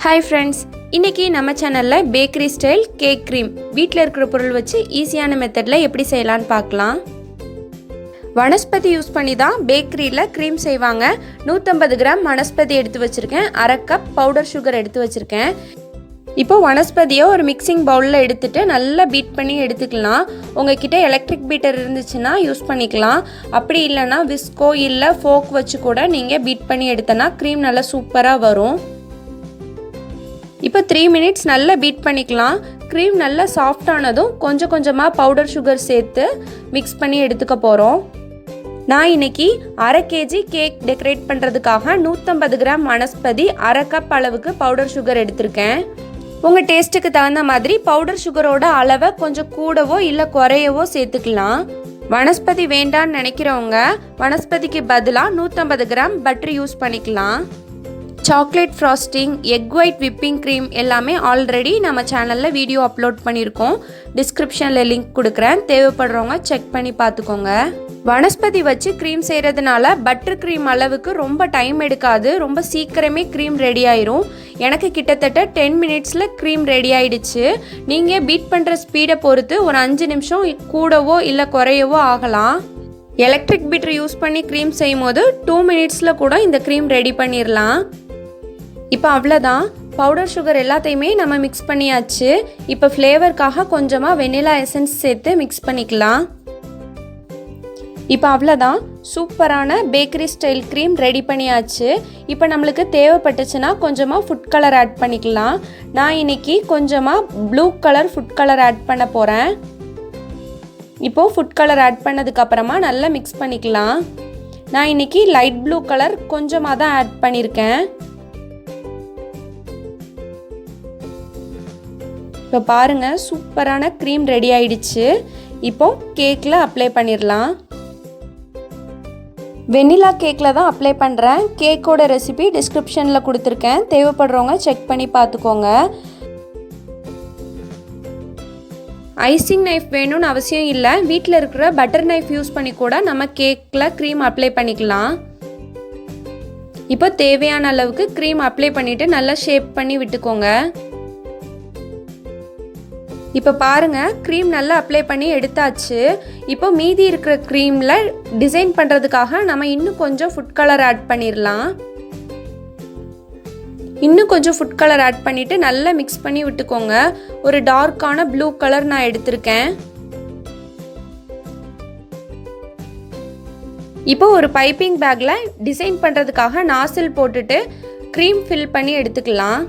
Hi friends, இன்றைக்கி நம்ம சேனலில் பேக்கரி ஸ்டைல் கேக் க்ரீம் வீட்டில் இருக்கிற பொருள் வச்சு ஈஸியான மெத்தடில் எப்படி செய்யலான்னு பார்க்கலாம். வனஸ்பதி யூஸ் பண்ணி தான் பேக்கரியில் க்ரீம் செய்வாங்க. 150 கிராம் வனஸ்பதி எடுத்து வச்சுருக்கேன். 1/2 கப் பவுடர் சுகர் எடுத்து வச்சுருக்கேன். இப்போது வனஸ்பதியை ஒரு மிக்சிங் பவுலில் எடுத்துகிட்டு நல்லா பீட் பண்ணி எடுத்துக்கலாம். உங்கள்கிட்ட எலக்ட்ரிக் பீட்டர் இருந்துச்சுன்னா யூஸ் பண்ணிக்கலாம். அப்படி இல்லைன்னா விஸ்கோ இல்லை ஃபோக் வச்சு கூட நீங்கள் பீட் பண்ணி எடுத்தனா க்ரீம் நல்லா சூப்பராக வரும். இப்போ 3 மினிட்ஸ் நல்லா பீட் பண்ணிக்கலாம். க்ரீம் நல்லா சாஃப்டானதும் கொஞ்சம் கொஞ்சமாக பவுடர் சுகர் சேர்த்து மிக்ஸ் பண்ணி எடுத்துக்க போகிறோம். நான் இன்றைக்கி 1/2 kg கேக் டெக்கரேட் பண்ணுறதுக்காக 150 கிராம் வனஸ்பதி 1/2 கப் அளவுக்கு பவுடர் சுகர் எடுத்திருக்கேன். உங்கள் டேஸ்ட்டுக்கு தகுந்த மாதிரி பவுடர் சுகரோட அளவை கொஞ்சம் கூடவோ இல்லை குறையவோ சேர்த்துக்கலாம். வனஸ்பதி வேண்டான்னு நினைக்கிறவங்க வனஸ்பதிக்கு பதிலாக 150 கிராம் பட்டர் யூஸ் பண்ணிக்கலாம். Chocolate frosting, egg white whipping cream எல்லாமே ஆல்ரெடி நம்ம சேனலில் வீடியோ அப்லோட் பண்ணியிருக்கோம். டிஸ்கிரிப்ஷனில் லிங்க் கொடுக்குறேன், தேவைப்படுறவங்க செக் பண்ணி பார்த்துக்கோங்க. வனஸ்பதி வச்சு க்ரீம் செய்கிறதுனால பட்டர் க்ரீம் அளவுக்கு ரொம்ப டைம் எடுக்காது. ரொம்ப சீக்கிரமே க்ரீம் ரெடி ஆயிரும். எனக்கு கிட்டத்தட்ட 10 மினிட்ஸில் க்ரீம் ரெடி ஆயிடுச்சு. நீங்கள் பீட் பண்ணுற ஸ்பீடை பொறுத்து ஒரு 5 நிமிஷம் கூடவோ இல்லை குறையவோ ஆகலாம். எலக்ட்ரிக் பீட்டர் யூஸ் பண்ணி க்ரீம் செய்யும் போது 2 மினிட்ஸில் கூட இந்த க்ரீம் ரெடி பண்ணிடலாம். இப்போ அவ்வளோதான், பவுடர் சுகர் எல்லாத்தையுமே நம்ம மிக்ஸ் பண்ணியாச்சு. இப்போ ஃப்ளேவருக்காக கொஞ்சமாக வெனிலா எசன்ஸ் சேர்த்து மிக்ஸ் பண்ணிக்கலாம். இப்போ அவ்வளோதான், சூப்பரான பேக்கரி ஸ்டைல் க்ரீம் ரெடி பண்ணியாச்சு. இப்போ நம்மளுக்கு தேவைப்பட்டுச்சுன்னா கொஞ்சமாக ஃபுட் கலர் ஆட் பண்ணிக்கலாம். நான் இன்றைக்கி கொஞ்சமாக blue colour food colour add பண்ண போகிறேன். இப்போது ஃபுட் கலர் ஆட் பண்ணதுக்கப்புறமா நல்லா மிக்ஸ் பண்ணிக்கலாம். நான் இன்றைக்கி லைட் ப்ளூ கலர் கொஞ்சமாக தான் ஆட் பண்ணியிருக்கேன். இப்போ பாருங்கள், சூப்பரான க்ரீம் ரெடி ஆயிடுச்சு. இப்போ கேக்கில் அப்ளை பண்ணிடலாம். வெண்ணிலா கேக்கில் தான் அப்ளை பண்ணுறேன். கேக்கோட ரெசிபி டிஸ்கிரிப்ஷனில் கொடுத்துருக்கேன், தேவைப்படுறவங்க செக் பண்ணி பார்த்துக்கோங்க. ஐசிங் நைஃப் வேணும்னு அவசியம் இல்லை. வீட்டில் இருக்கிற பட்டர் நைஃப் யூஸ் பண்ணி கூட நம்ம கேக்கில் க்ரீம் அப்ளை பண்ணிக்கலாம். இப்போ தேவையான அளவுக்கு க்ரீம் அப்ளை பண்ணிவிட்டு நல்லா ஷேப் பண்ணி விட்டுக்கோங்க. இப்போ பாருங்கள், க்ரீம் நல்லா அப்ளை பண்ணி எடுத்தாச்சு. இப்போ மீதி இருக்கிற க்ரீமில் டிசைன் பண்ணுறதுக்காக நம்ம இன்னும் கொஞ்சம் ஃபுட் கலர் ஆட் பண்ணிடலாம். இன்னும் கொஞ்சம் ஃபுட் கலர் ஆட் பண்ணிவிட்டு நல்லா மிக்ஸ் பண்ணி விட்டுக்கோங்க. ஒரு டார்க்கான ப்ளூ கலர் நான் எடுத்திருக்கேன். இப்போ ஒரு பைப்பிங் பேக்கில் டிசைன் பண்ணுறதுக்காக நாசில் போட்டுட்டு க்ரீம் ஃபில் பண்ணி எடுத்துக்கலாம்.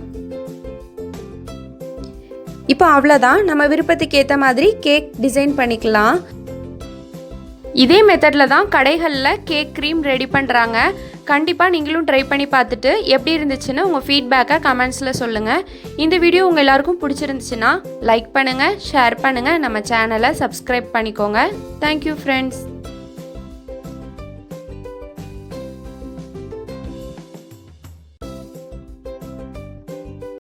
இப்போ அவ்வளோதான், நம்ம விருப்பத்துக்கு ஏற்ற மாதிரி கேக் டிசைன் பண்ணிக்கலாம். இதே மெத்தடில் தான் கடைகளில் கேக் க்ரீம் ரெடி பண்ணுறாங்க. கண்டிப்பாக நீங்களும் ட்ரை பண்ணி பார்த்துட்டு எப்படி இருந்துச்சுன்னு உங்கள் ஃபீட்பேக்கை கமெண்ட்ஸில் சொல்லுங்கள். இந்த வீடியோ உங்கள் எல்லாருக்கும் பிடிச்சிருந்துச்சுன்னா லைக் பண்ணுங்கள், ஷேர் பண்ணுங்கள், நம்ம சேனலை சப்ஸ்கிரைப் பண்ணிக்கோங்க. Thank you friends.